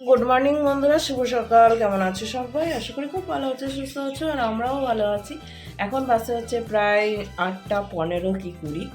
Good morning বন্ধুরা, শুভ সকাল। কেমন আছো সবাই? আশা করি খুব ভালো আছো, সুস্থ আছো, আর আমরাও ভালো আছি। এখন বাসে হচ্ছে প্রায় 8:15 কি 20,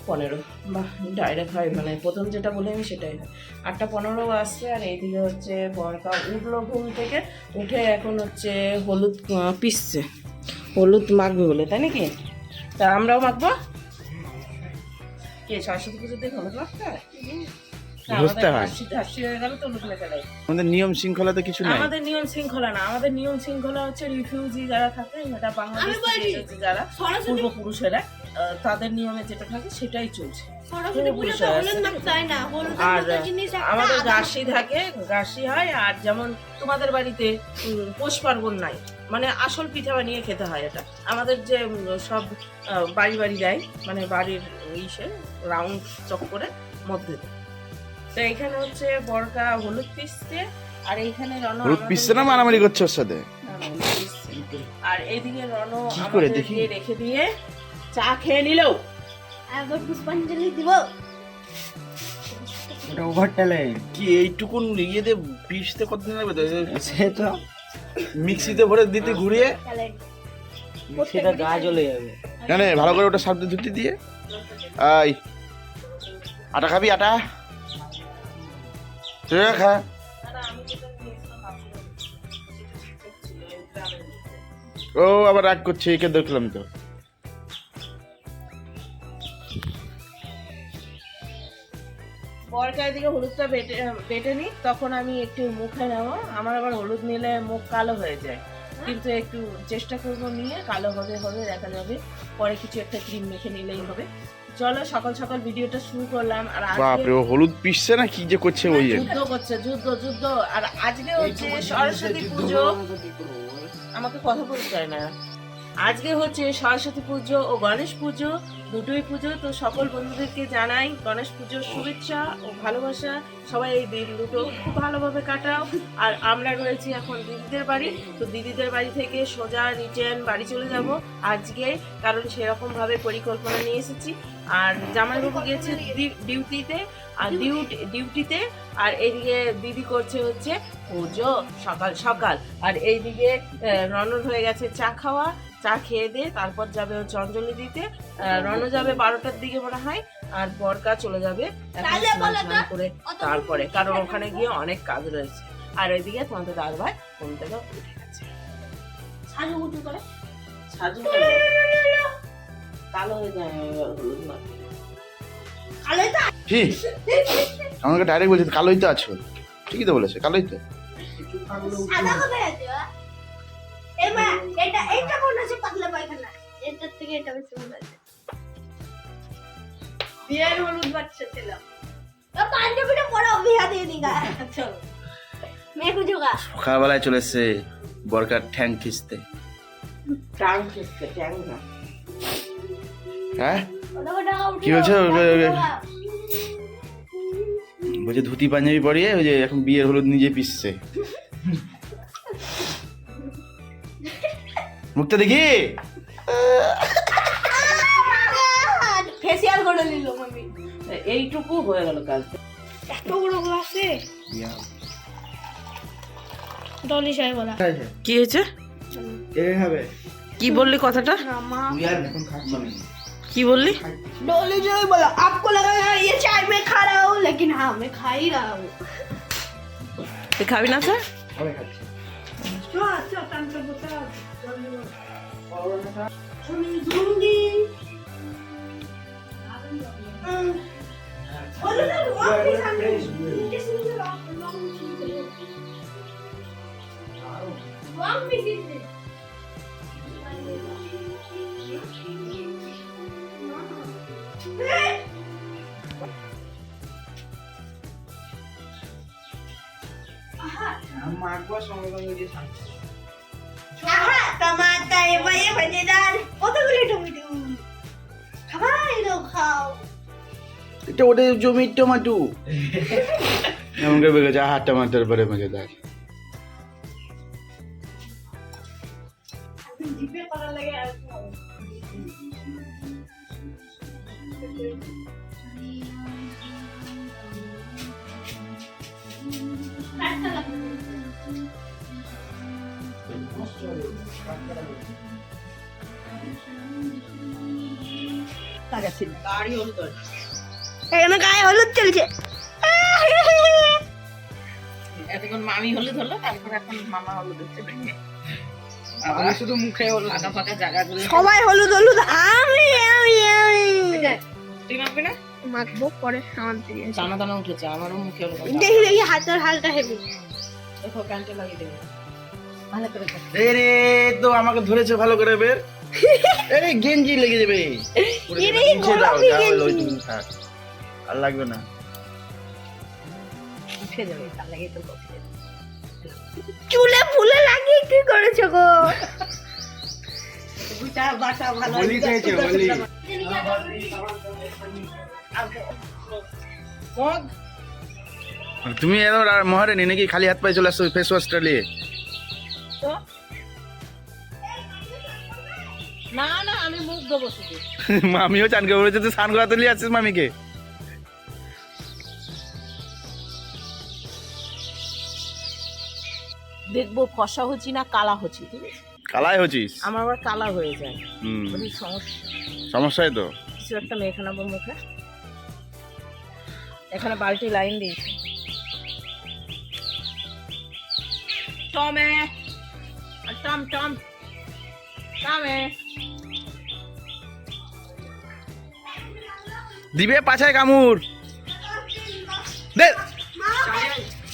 15 বা ডাইরেক্ট হয়, মানে প্রথম যেটা বলে আমি সেটাই হয়। 8:15 বাসছে। আর এইদিকে হচ্ছে বরকা উঠলো ঘুম থেকে, উঠে এখন হচ্ছে হলুদ পিসছে, হলুদ মাখবে বলে, তাই নাকি? তা আমরাও মাখবো। কে সরস্বতী পুজোর দিন হলুদ মাখতে হয়? আমাদের নিয়ম শৃঙ্খলা তো কিছু নাই। আমাদের নিয়ম শৃঙ্খলা না, আমাদের নিয়ম শৃঙ্খলা হচ্ছে রিফিউজি যারা থাকে, যারা বাংলাদেশ থেকে এসেছে, যারা পূর্বপুরুষেরা, তাদের নিয়মে যেটা থাকে সেটাই চলছে। আর আমাদের গাছি থাকে, গাছি হয়। আর যেমন তোমাদের বাড়িতে পৌষ পার্বণ নাই, মানে আসল পিঠা বানিয়ে খেতে হয়। এটা আমাদের যে সব বাড়ি বাড়ি দেয়, মানে বাড়ির ইসে রাউন্ড চক্করে মধ্যে। তো এখানে হচ্ছে বরকা হলুদ পিসছে, আর এইখানে রণ হলুদ পিসছে না মারামারি করছে ওর সাথে। আর এইদিকে রণ কি করে দেখি রেখে দিয়ে চা খেয়ে নিল। আবার পুষ্পাঞ্জলি দিব। ওটা ওভারটেলে কি এইটুকুন ইয়েতে পিসতে কতদিন লাগবে? সে তো মিক্সিতে ভরে দিতে ঘুরিয়ে সেটা গা জ্বলে যাবে। জানে ভালো করে ওটা সাবধানে ধুতে দিয়ে। আই আটা খাবি? আটা খা। ও আবার রাগ করছে, একে দেখলাম তো। বরকা এদিকে হলুদটা বেটে নি, তখন আমি একটু মুখে নেবো। আমার আবার হলুদ নিলে মুখ কালো হয়ে যায়, কিন্তু একটু চেষ্টা করবো নিয়ে, কালো হবে হবে দেখা যাবে, পরে কিছু একটা ক্রিম মেখে নিলেই হবে। চলো সকাল সকাল ভিডিওটা শুরু করলাম। আর বাপরে, ও হলুদ পিসছে না কি যে করছে ওই যুদ্ধ করছে, যুদ্ধ যুদ্ধ। আর আজকে হচ্ছে সরস্বতী পুজো, আমাকে কথা বলতে চায় না। আজকে হচ্ছে সরস্বতী পুজো ও গণেশ পুজো, দুটোই পুজো। তো সকল বন্ধুদেরকে জানাই গণেশ পুজোর শুভেচ্ছা ও ভালোবাসা। সবাই এই দিন দুটো খুব ভালোভাবে কাটাও। আর আমরা রয়েছি এখন দিদিদের বাড়ি, তো দিদিদের বাড়ি থেকে সোজা রিটার্ন বাড়ি চলে যাব আজকে, কারণ সেরকম ভাবে পরিকল্পনা নিয়ে এসেছি। আর জামাইবাবু গিয়েছে ডিউটিতে, আর ডিউটিতে। আর এইদিকে দিদি করছে হচ্ছে পুজো সকাল সকাল। আর এইদিকে রনন হয়ে গেছে চা খাওয়া, চা খেয়ে দিয়ে তারপর যাবে হচ্ছে অঞ্জলি দিতে। রণ যাবে 12টার দিকে মনে হয়, আর বরকা চলে যাবে স্নান করে তারপরে, কারণ ওখানে গিয়ে অনেক কাজ রয়েছে। আর এদিকে তোমাদের দাদা ভাই ঘুম থেকে উঠে গেছে, সাজু উঠু করে কালো হয়ে যায় হলুদ মাখলে। আমাকে ডাইরেক্ট বলছে কালোই তো আছো। ঠিকই তো বলেছে, কালোই তো। সাদা কোথায় আছে? এমা এটা কোন আছে? পাতলা পায়খানা, এটার থেকে এটা বেশি ভালো আছে। বিয়ের হলুদ বাচ্চা ছিল, তো পাঞ্জাবিটা পরে বিয়া দিয়ে দিগা। চলো মেয়ে খুঁজোগা। সকালবেলায় চলে এসছে বরকার ঠ্যাং খিস্তে। হ্যাঁ কি বলছো? বলছে ধুতি পাঞ্জাবি পরিয়ে ওই যে এখন বিয়ের হলুদ নিজে পিসছে। মুখটা দেখি। ফেসিয়াল করে নিল মামি। এইটুকু হয়ে গেল কাজ। এত বড় গ্লাসে ডলি সাহেব বলা। কি হয়েছে? কি বললি কথাটা? কি বললি? डोली जो ही बोला, आपको लगा ये चाय में खा रहा हूँ, लेकिन हाँ मैं खा ही रहा हूँ। তুই খাবি না স্যার? टमाटर ये मजेदार কতগুলো টমেটো খাবাই দাও, খাও। এটা ওদের জমির টমাটো। এমন করে বলেছে আহা টমাটোর পরে মজাদার। জিপে করা লাগে আর গেছিল গাড়ি হলুদ এখানে গায়ে হলুদ চলছে। এতক্ষণ মামি হলুদ হলো, তারপর এখন মামা হলুদ হচ্ছে। আমি শুধু মুখে হলো ফাঁকা ফাঁকা জায়গাগুলো সবাই হলুদ হলুদ, আমি তুই মাখবি না? মাখবো পরে আমার দিয়ে। জানা দানা উঠেছে, আমারও মুখে হলুদ। দেখি দেখি হাতের হালকা হেভি। দেখো প্যান্টে লাগিয়ে দেবে ভালো করে কর। রে তো আমাকে ধরেছে ভালো করে বের। আরে গেঞ্জি লেগে যাবে। নিচে দাও, যা হলো ওইটুকু থাক, আর লাগবে না। উঠে যাবে, তার লাগে তো কফি। চুলে ফুলে লাগিয়ে কি করেছো গো? বুঝা বাটা ভালো। বলি খেয়েছে বলি। মগ তুমি এত মহারানী নাকি খালি হাত পায়ে চলে আসছো ফেস ওয়াশটা নিয়ে? তো না না, আমি মুখ দেবো শুধু। মামিও চানকে বলেছে তুই স্নান করাতে নিয়ে আসছিস মামিকে। দেখবো ফসা হচ্ছি না কালা হচ্ছি, ঠিক আছে? কালাই হচ্ছিস? আমার আবার কালা হয়ে যায়, হুম, বলি সমস্যা। সমস্যাই তো। কিছু একটা মেখে নেবো মুখে। এখানে বালতি লাইন দিয়েছি। টমে টম টম টমে দিবে পাছায় কামড় দে।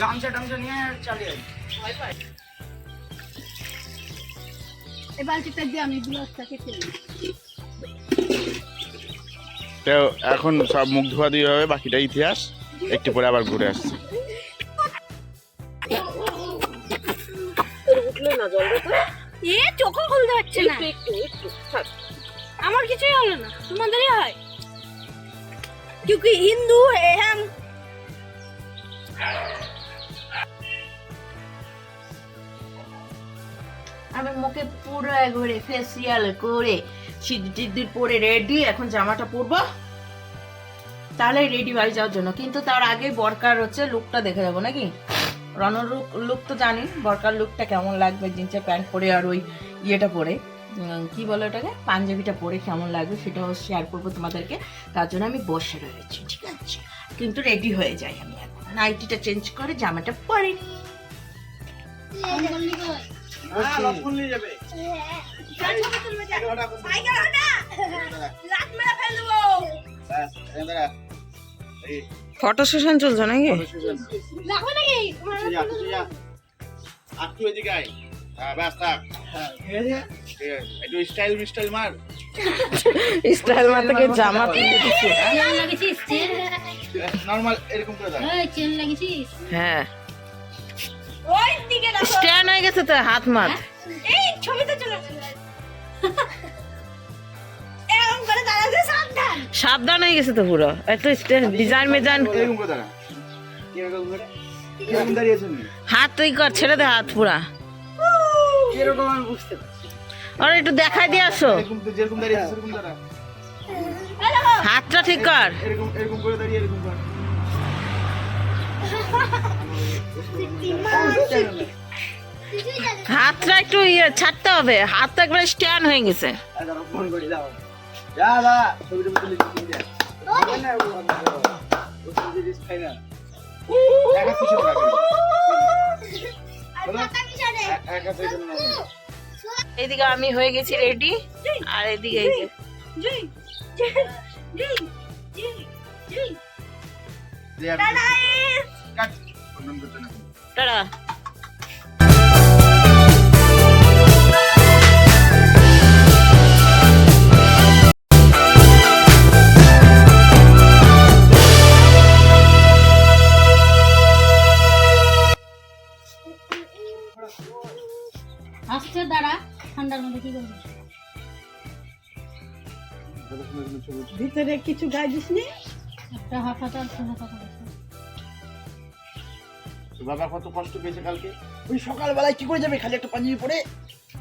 গামছা টামছা নিয়ে চালিয়ে এই বালতিটা দিয়ে আমি গ্লাসটাকে ফেলি। তো এখন সব মুখ ধোয়া দিয়ে হবে, বাকিটা ইতিহাস। একটু পরে আবার ঘুরে আসছি। উঠলো না জলটা তো? এ চোখও খুলতে পারছে না। একটু একটু থাক। আমার কিছুই হলো না, তোমাদেরই হয়। क्योंकि हिंदू है हम। আমি মুখে পুরো একবারে ফেসিয়াল করে সিঁদুর টিদুর পরে রেডি, এখন জামাটা পরবো, তাহলে রেডি বাড়ি যাওয়ার জন্য। কিন্তু তার আগে বরকার হচ্ছে লুকটা দেখে যাবো নাকি? রনর লুক তো জানি, বরকার লুকটা কেমন লাগবে, জিন্সের প্যান্ট পরে আর ওই ইয়েটা পরে, কি বলে ওটাকে, পাঞ্জাবিটা পরে কেমন লাগবে সেটাও শেয়ার করবো তোমাদেরকে। তার জন্য আমি বসে রয়েছি, ঠিক আছে? কিন্তু রেডি হয়ে যাই আমি এখন, নাইটিটা চেঞ্জ করে জামাটা পরে নি। ফটো সেশন চলছে নাকি? স্টাইল মার। স্টাইল মারতে গিয়ে জামা পিঁধে দিচ্ছে। নরমাল এরকম করে দাও। হ্যাঁ, ওই দিকে দেখো, স্ট্যান্ড হয়ে গেছে তো, হাত মাত। এই ছবিতে চলে আসছে। এরকম করে দাঁড়াতে সাবধান। সাবধান হয়ে গেছে তো পুরো, একটু ডিজাইন মেজাইন। এরকম করে দাঁড়া। কিরকম দাঁড়িয়েছেন? হাত তুই কর, ছেড়ে দে হাত পুরা। কিরকম আমি বুঝতে পারছি। আর একটু দেখাই দিয়ে আসো, এরকম তো যেরকম দাঁড়িয়েছিস সেরকম দাঁড়া। হাতটা ঠিক কর। এরকম এরকম করে দাঁড়িয়ে এরকম কর। হাতটা একটু ছাড়তে হবে, হাতটা একবার স্ট্যান্ড হয়ে গেছে। ফোন করে দাও। যা দা ছবিটা তুলে দিই যা। না ও ছবি দিস খাই না। একা কিছু রাখে। একা থেকে না। এইদিকে আমি হয়ে গেছি রেডি, আর এদিকে এই যে জি জি জি জি জি জি কাট ফোন করতে না। টাটা। আস্তে দাঁড়া, ঠান্ডার মধ্যে কি করবি? ভিতরে কিছু গায়ে দিস নি? একটা হাফাটা বাবা কত কষ্ট পেয়েছে কালকে। ওই সকালবেলায় কি করে যাবে, খালি একটা পাঞ্জাবি পরে?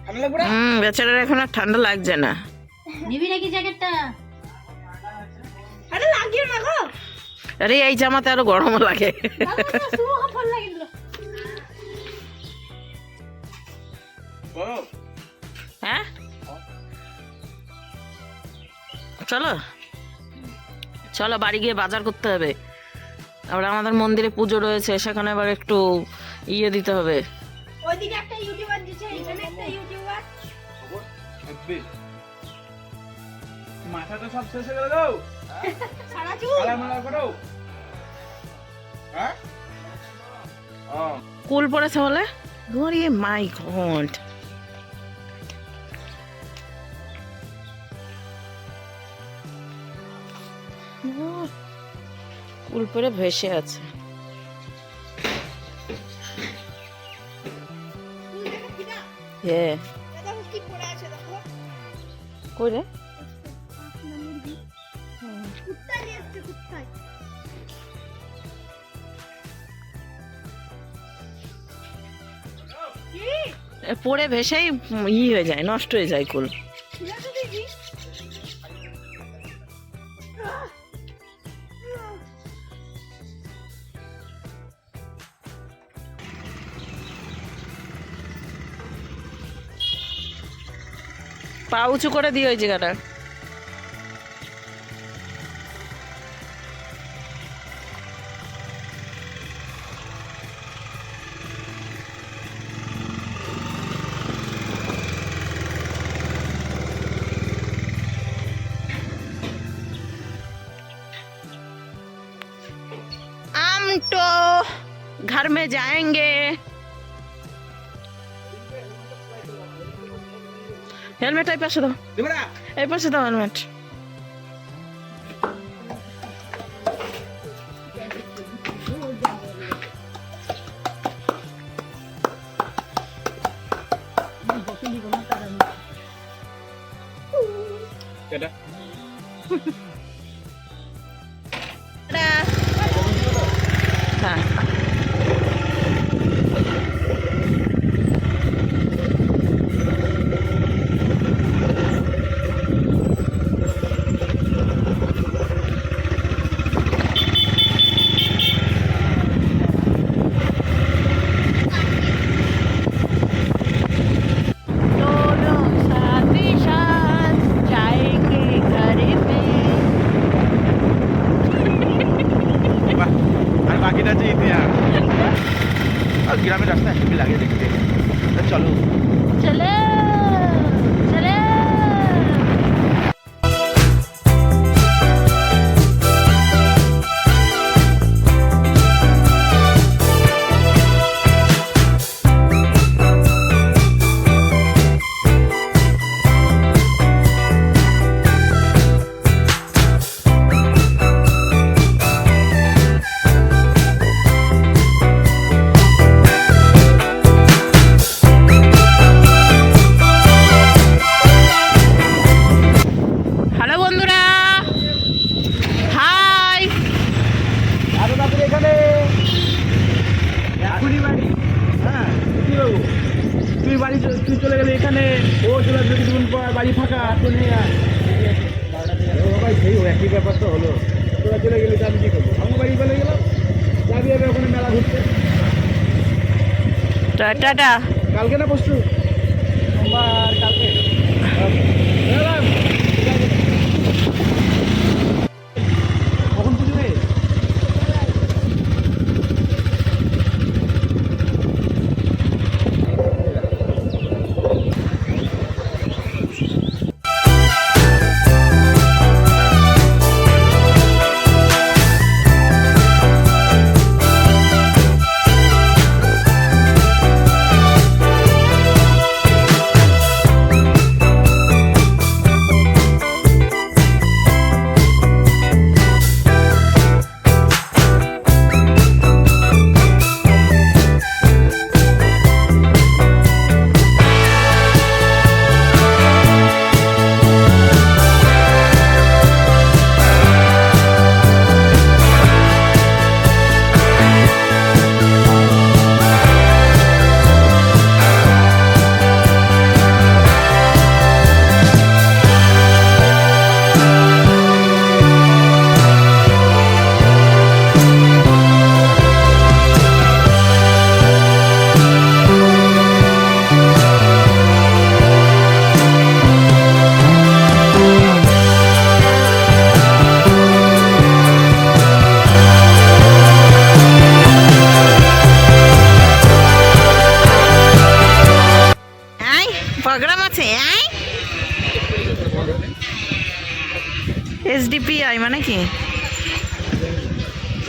ঠান্ডা লাগবে না? বেচারার এখন আর ঠান্ডা লাগছে না। নিবি নাকি জ্যাকেটটা? আরে লাগিও না গো। আরে এই জামাতে আরো গরম লাগে। শুরু হাফার লাগিল। হ্যাঁ চলো চলো বাড়ি গিয়ে বাজার করতে হবে। আবার আমাদের মন্দিরে পুজো রয়েছে, সেখানে আবার একটু ইয়ে দিতে হবে। ওইদিকে একটা ইউটিউবার দিছে, এখানে একটা ইউটিউবার। মাথা তো সব শেষ হয়ে গেল গো। সারা চুল মালা করো। হ্যাঁ কুল পড়েছে বলে ওরে মাই গড। কুল পরে ভেসে আছে। হ্যাঁ দেখো কি পড়ে আছে, দেখো কই রে? কুত্তা নিয়ে এসছে, কুত্তা। পরে ভেসেই হয়ে যায়, নষ্ট হয়ে যায় কুল। খুলে তো দেখি। পা উঁচু করে দিও ওই জায়গাটা। हम तो घर में जाएंगे। हेलमेट এই পাশে দাও, দেবে না এই পাশে দাও হেলমেট। কেডা হ্যাঁ আর বাকিটা যে ইতিহাস। আর গ্রামের রাস্তায় হেভি লাগে দেখতে। চলো চলো চলো। হ্যালো বন্ধুরা, হাই। এত তাড়াতাড়ি এখানে এখনই বাড়ি? হ্যাঁ কি বাবু, তুই বাড়ি তুই চলে গেলে এখানে, ও চলে আসবে কিছুক্ষণ পর, বাড়ি ফাঁকা তো নেই আর। ও ভাই সেই একই ব্যাপার তো হলো, তোরা চলে গেলে তো আমি কি করবো? আমার বাড়ি চলে গেলাম, যাবি হবে ওখানে মেলা ঘুরতে। টাটা। কালকে না পরশু? সোমবার কালকে। গেলাম। কখন পুজো রে?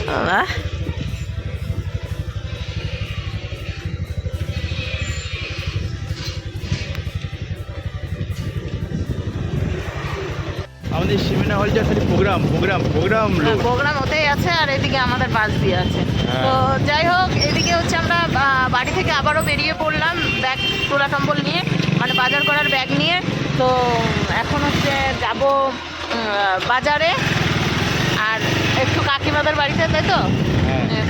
বাবা আমাদের সিনেমা হলটা খালি প্রোগ্রাম প্রোগ্রাম প্রোগ্রাম প্রোগ্রাম হতেই আছে আর এদিকে আমাদের বাস দিয়ে আছে। তো যাই হোক, এদিকে হচ্ছে আমরা বাড়ি থেকে আবারও বেরিয়ে পড়লাম ব্যাগ তোলা টম্বল নিয়ে, মানে বাজার করার ব্যাগ নিয়ে। তো এখন হচ্ছে যাব বাজারে আর একটু কাকিমাদের বাড়িতে, তাই তো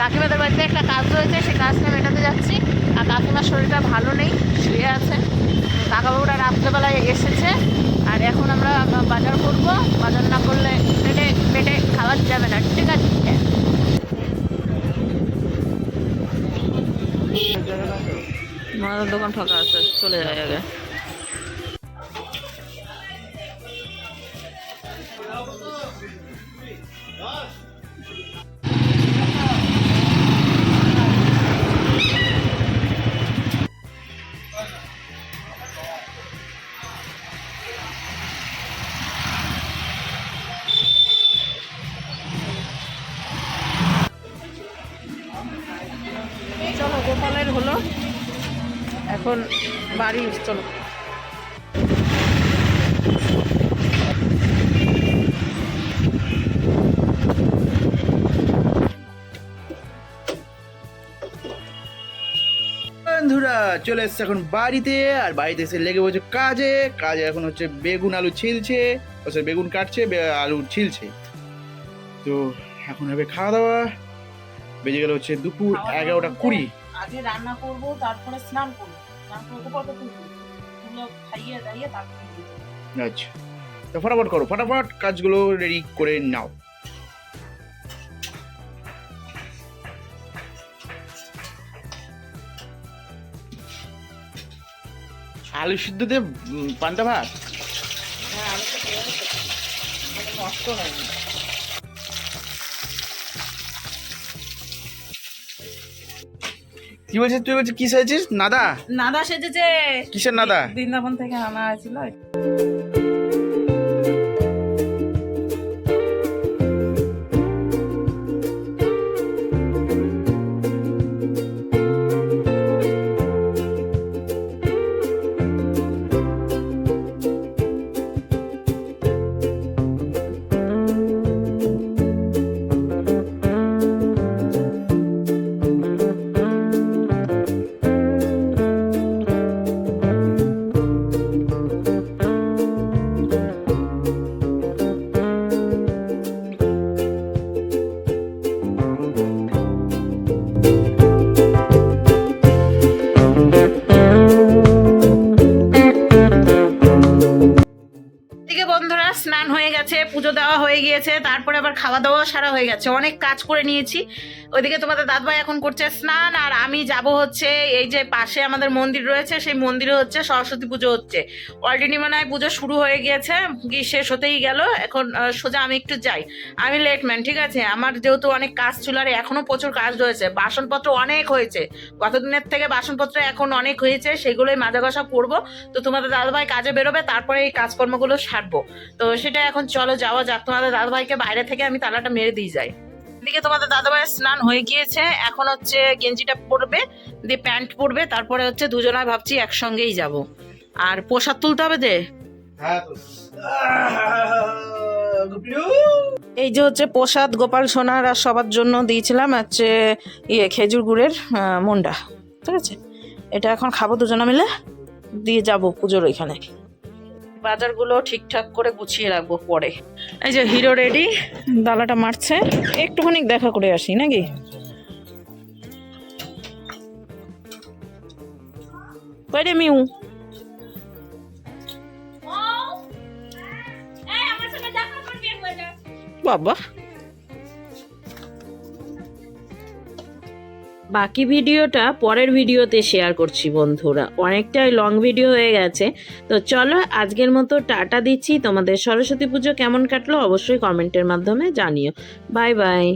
কাকিমাদের বাড়িতে একটা কাজ রয়েছে, সেই কাজটা মেটাতে যাচ্ছি। আর কাকিমার শরীরটা ভালো নেই, শুয়ে আছে। কাকাবাবুরা রাত্রেবেলায় এসেছে আর এখন আমরা বাজার করব। বাজার না করলে পেটে পেটে খাওয়া যাবে না, ঠিক আছে? মায়ের দোকান ফাঁকা আছে, চলে যায় আগে। চলো, গোপালের হলো, এখন বাড়ি চলো। বন্ধুরা চলে এসছে এখন বাড়িতে, আর বাড়িতে এসে লেগে বলছে কাজে। কাজে এখন হচ্ছে বেগুন আলু ছিলছে, বেগুন কাটছে, আলু ছিলছে। তো এখন হবে খাওয়া দাওয়া। বেজে গেল হচ্ছে দুপুর 11:20। আগে রান্না করব, তারপরে স্নান করব। স্নান করবো কত করবো, খাইয়ে দাইয়ে তারপরে। আচ্ছা, তো ফটাফট করো, ফটাফট কাজগুলো রেডি করে নাও। আলু সিদ্ধ দিয়ে পান্তা ভাত, হ্যাঁ আলু তো নষ্ট হয়নি। কি বলছিস তুই? বলছিস কি সাইছিস? নাদা নাদা সেজেছে। কিসের নাদা? বৃন্দাবন থেকে আনা হয়েছিল। বন্ধুরা স্নান হয়ে গেছে, পুজো দেওয়া হয়ে গিয়েছে, তারপরে আবার খাওয়া দাওয়া সারা হয়ে গেছে, অনেক কাজ করে নিয়েছি। ওইদিকে তোমাদের দাদভাই এখন করছে স্নান, আর আমি যাব হচ্ছে এই যে পাশে আমাদের মন্দির রয়েছে, সেই মন্দিরে হচ্ছে সরস্বতী পুজো হচ্ছে। অলরেডি মনে হয় পুজো শুরু হয়ে গিয়েছে, কি শেষ হতেই গেল। এখন সোজা আমি একটু যাই, আমি লেটম্যান, ঠিক আছে? আমার যেহেতু অনেক কাজ ছিল আর এখনো প্রচুর কাজ রয়েছে, বাসনপত্র অনেক হয়েছে, গতদিনের থেকে বাসনপত্র এখন অনেক হয়েছে, সেগুলোই মাজা ঘষা করবো। তো তোমাদের দাদাভাই কাজে বেরোবে, তারপরে এই কাজকর্মগুলো সারবো। তো সেটা এখন চলো যাওয়া যাক। তোমাদের দাদাভাইকে বাইরে থেকে আমি তালাটা মেরে দিয়ে যাই। এদিকে তোমাদের দাদাভাইয়ের স্নান হয়ে গিয়েছে, এখন হচ্ছে গেঞ্জিটা পরবে, দিয়ে প্যান্ট পরবে, তারপরে হচ্ছে দুজনায় ভাবছি একসঙ্গেই যাব। আর প্রসাদ তুলতে হবে দে। এই যে হচ্ছে প্রসাদ, গোপাল সোনার আর সবার জন্য দিয়েছিলাম হচ্ছে খেজুর গুড়ের মন্ডা, ঠিক আছে? এটা এখন খাবো দুজনা মিলে, দিয়ে যাব পুজোর ওইখানে। বাজারগুলো ঠিকঠাক করে গুছিয়ে রাখবো পরে। এই যে হিরো রেডি, ডালাটা মারছে, একটুখানি দেখা করে আসি নাকি? কই রে মিউ? বাবা, বাকি ভিডিওটা পরের ভিডিওতে শেয়ার করছি বন্ধুরা, অনেকটাই লং ভিডিও হয়ে গেছে। তো চলো আজকের মতো টাটা দিচ্ছি। তোমাদের সরস্বতী পুজো কেমন কাটলো অবশ্যই কমেন্টের মাধ্যমে জানিও। Bye bye.